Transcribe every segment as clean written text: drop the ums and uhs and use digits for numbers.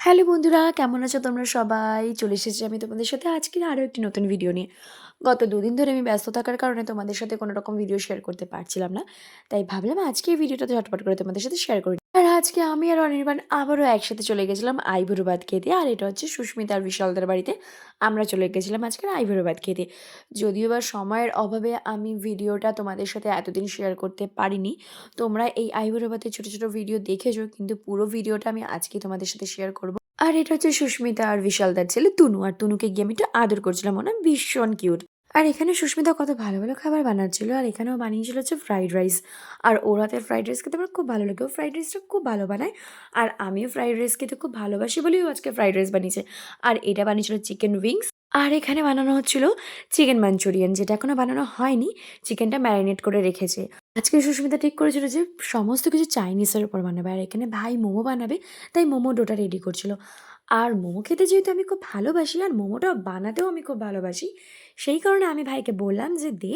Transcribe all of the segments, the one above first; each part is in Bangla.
হ্যালো বন্ধুরা, কেমন আছো তোমরা সবাই? চলে এসেছি আমি তোমাদের সাথে আজকের আরও একটি নতুন ভিডিও নিয়ে। গত ২ দিন ধরে আমি ব্যস্ত থাকার কারণে তোমাদের সাথে কোনো রকম ভিডিও শেয়ার করতে পারছিলাম না। তাই ভাবলাম আজকে এই ভিডিওটা ঝটপট করে তোমাদের সাথে শেয়ার করি। আর আজকে আমি আর অনির্বাণ আবারও একসাথে চলে গেছিলাম আইবুড়ো ভাত খেতে। আর এটা হচ্ছে সুস্মিতা আর বিশালদের বাড়িতে। আমরা চলে গেছিলাম আজকের আইবুড়ো ভাত খেতে। যদিও বা সময়ের অভাবে আমি ভিডিওটা তোমাদের সাথে এতদিন শেয়ার করতে পারিনি। তোমরা এই আইবুড়ো ভাতের ছোট, ছোট ভিডিও দেখেছো, কিন্তু পুরো ভিডিওটা আমি আজকে তোমাদের সাথে শেয়ার করব। আর এটা হচ্ছে সুস্মিতা আর বিশালদার ছেলে তুনু। আর তুনুকে গিয়ে আমি একটু আদর করছিলাম, ওনা ভীষণ কিউট। আর এখানে সুস্মিতা কত ভালো, ভালো খাবার বানাচ্ছিল। আর এখানেও বানিয়েছিল হচ্ছে ফ্রাইড রাইস। আর ওর হাতের ফ্রাইড রাইস খেতে আমার খুব ভালো লাগে। ও ফ্রাইড রাইসটা খুব ভালো বানায়। আর আমিও ফ্রাইড রাইস খেতে খুব ভালোবাসি বলেই ও আজকে ফ্রাইড রাইস বানিয়েছে। আর এটা বানিয়েছিল চিকেন উইংস। আর এখানে বানানো হচ্ছিল চিকেন মাঞ্চুরিয়ান, যেটা এখনো বানানো হয়নি। চিকেনটা ম্যারিনেট করে রেখেছে। আজকে সুস্মিতা ঠিক করেছিল যে সমস্ত কিছু চাইনিজের উপর বানাবে। আর এখানে ভাই মোমো বানাবে, তাই মোমো ডোটা রেডি করছিল। আর মোমো খেতে যেহেতু আমি খুব ভালোবাসি আর মোমোটা বানাতেও আমি খুব ভালোবাসি, সেই কারণে আমি ভাইকে বললাম যে দে,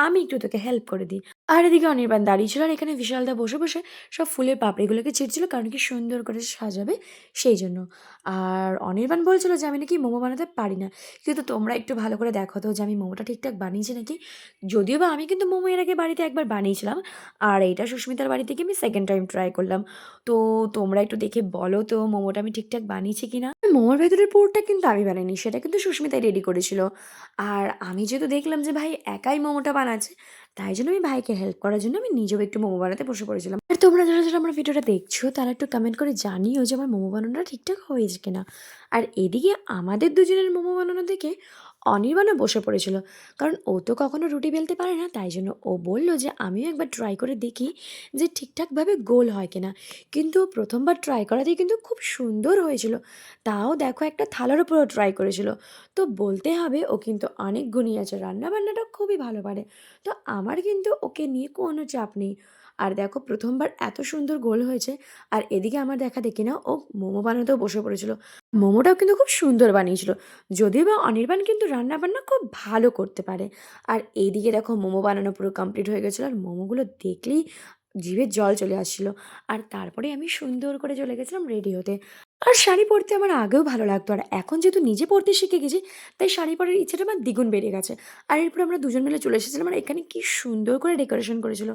আমি একটু তোকে হেল্প করে দিই। আর এদিকে অনির্বাণ দাঁড়িয়ে ছিল, আর এখানে বিশালদা বসে বসে সব ফুলের পাপড়িগুলোকে ছিঁড়ছিল, কারণ কি সুন্দর করে সাজাবে সেই জন্য। আর অনির্বাণ বলছিল যে আমি নাকি মোমো বানাতে পারি না, কিন্তু তোমরা একটু ভালো করে দেখো তো যে আমি মোমোটা ঠিকঠাক বানিয়েছি নাকি। যদিও বা আমি কিন্তু মোমো এর আগে বাড়িতে একবার বানিয়েছিলাম, আর এইটা সুস্মিতার বাড়ি থেকে আমি সেকেন্ড টাইম ট্রাই করলাম। তো তোমরা একটু দেখে বলো তো মোমোটা আমি ঠিকঠাক বানিয়েছি কিনা। মোমোর ভেতরের পুরটা কিন্তু আমি বানাইনি, সেটা কিন্তু সুস্মিতাই রেডি করেছিল। আর আমি যেহেতু দেখলাম যে ভাই একাই মোমোটা বানাচ্ছে, তাই জন্য আমি ভাইকে হেল্প করার জন্য আমি নিজেও একটু মোমো বানাতে বসে পড়েছিলাম। আর তোমরা যারা যারা আমার ভিডিওটা দেখছো তারা একটু কমেন্ট করে জানিও যে আমার মোমো বানানোটা ঠিকঠাক হয়েছে কিনা। আর এদিকে আমাদের দুজনের মোমো বানানো দেখে অনির্বাণও বসে পড়েছিল, কারণ ও তো কখনো রুটি বেলতে পারে না। তাই জন্য ও বলল যে আমিও একবার ট্রাই করে দেখি যে ঠিকঠাকভাবে গোল হয় কিনা। কিন্তু ও প্রথমবার ট্রাই করাতেই কিন্তু খুব সুন্দর হয়েছিল। তাও দেখো একটা থালার উপরেও ট্রাই করেছিল। তো বলতে হবে ও কিন্তু অনেক গুণী আছে, রান্নাবান্নাটা খুবই ভালো পারে। তো আমার কিন্তু ওকে নিয়ে কোনো চাপ নেই। আর দেখো প্রথমবার এত সুন্দর গোল হয়েছে। আর এদিকে আমার দেখা দেখি না ও মোমো বানাতেও বসে পড়েছিল। মোমোটাও কিন্তু খুব সুন্দর বানিয়েছিল। যদিও বা অনির্বাণ কিন্তু রান্নাবান্না খুব ভালো করতে পারে। আর এইদিকে দেখো মোমো বানানো পুরো কমপ্লিট হয়ে গেছিলো। আর মোমোগুলো দেখলেই জিভে জল চলে আসছিল। আর তারপরে আমি সুন্দর করে চলে গেছিলাম রেডি হতে। আর শাড়ি পরতে আমার আগেও ভালো লাগতো। আর এখন যেহেতু নিজে পরতে শিখে গেছি, তাই শাড়ি পরার ইচ্ছাটা আমার দ্বিগুণ বেড়ে গেছে। আর এরপর আমরা দুজন মিলে চলে এসেছিলাম। আর এখানে কি সুন্দর করে ডেকোরেশন করেছিল।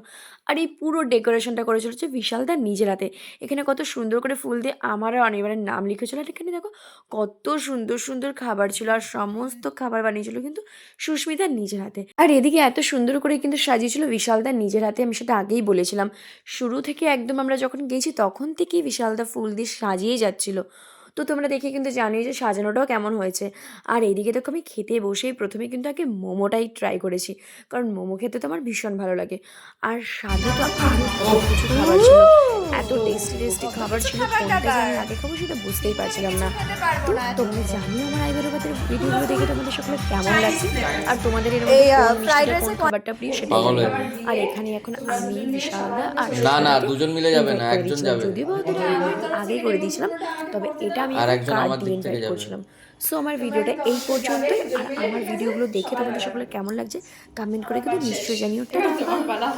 আর এই পুরো ডেকোরেশনটা করেছিল হচ্ছে বিশালদার নিজের হাতে। এখানে কত সুন্দর করে ফুল দিয়ে আমার আর অনির্বাণের নাম লিখেছিল। আর এখানে দেখো কত সুন্দর সুন্দর খাবার ছিল। আর সমস্ত খাবার বানিয়েছিল কিন্তু সুস্মিতার নিজের হাতে। আর এদিকে এত সুন্দর করে কিন্তু সাজিয়েছিল বিশালদার নিজের হাতে। আমি সেটা আগেই বলেছিলাম। শুরু থেকে একদম আমরা যখন গেছি তখন থেকেই বিশালদা ফুল দিয়ে সাজিয়েই যাচ্ছিল। তো তোমরা দেখে কিন্তু জানোই যে সাজানোটাও কেমন হয়েছে। আর এইদিকে দেখো আমি খেতে বসেই প্রথমে কিন্তু আগে মোমোটাই ট্রাই করেছি, কারণ মোমো খেতে তো আমার ভীষণ ভালো লাগে। আর স্বাদে তো আরও কত কিছু খাবার ছিল। এত টেস্টি টেস্টি খাবার ছিল, কোনটা যে আমি আগে খাবো সেটা বুঝতেই পারছিলাম না। তো তোমরা জানিও আমার আইবুড়োভাতের ভিডিওগুলো দেখে তোমাদের সকলে কেমন লাগছে, আর তোমাদের এর মধ্যে কোন মিষ্টিটা কোন খাবারটা প্রিয় সেটা জানিও। আর এখানে এখন আমি বিশালদা আর না না সুস্মিতাকে দুজন মিলে যাবে ইনভাইট না, করে একজন দিচ্ছিলাম। যাবে। যদিও বা ওদেরকে আমি আগেই করে দিয়েছিলাম, তবে এটা আমি আর এখন একজন কার্ড আমার দিয়ে দিক থেকে ইনভাইট যাবে। করছিলাম। সো আমার ভিডিওটা এই পর্যন্তই। আর আমার ভিডিওগুলো দেখে তোমাদের সকলের কেমন লাগছে কমেন্ট করে কিন্তু নিশ্চয়ই জানিও। টাটা।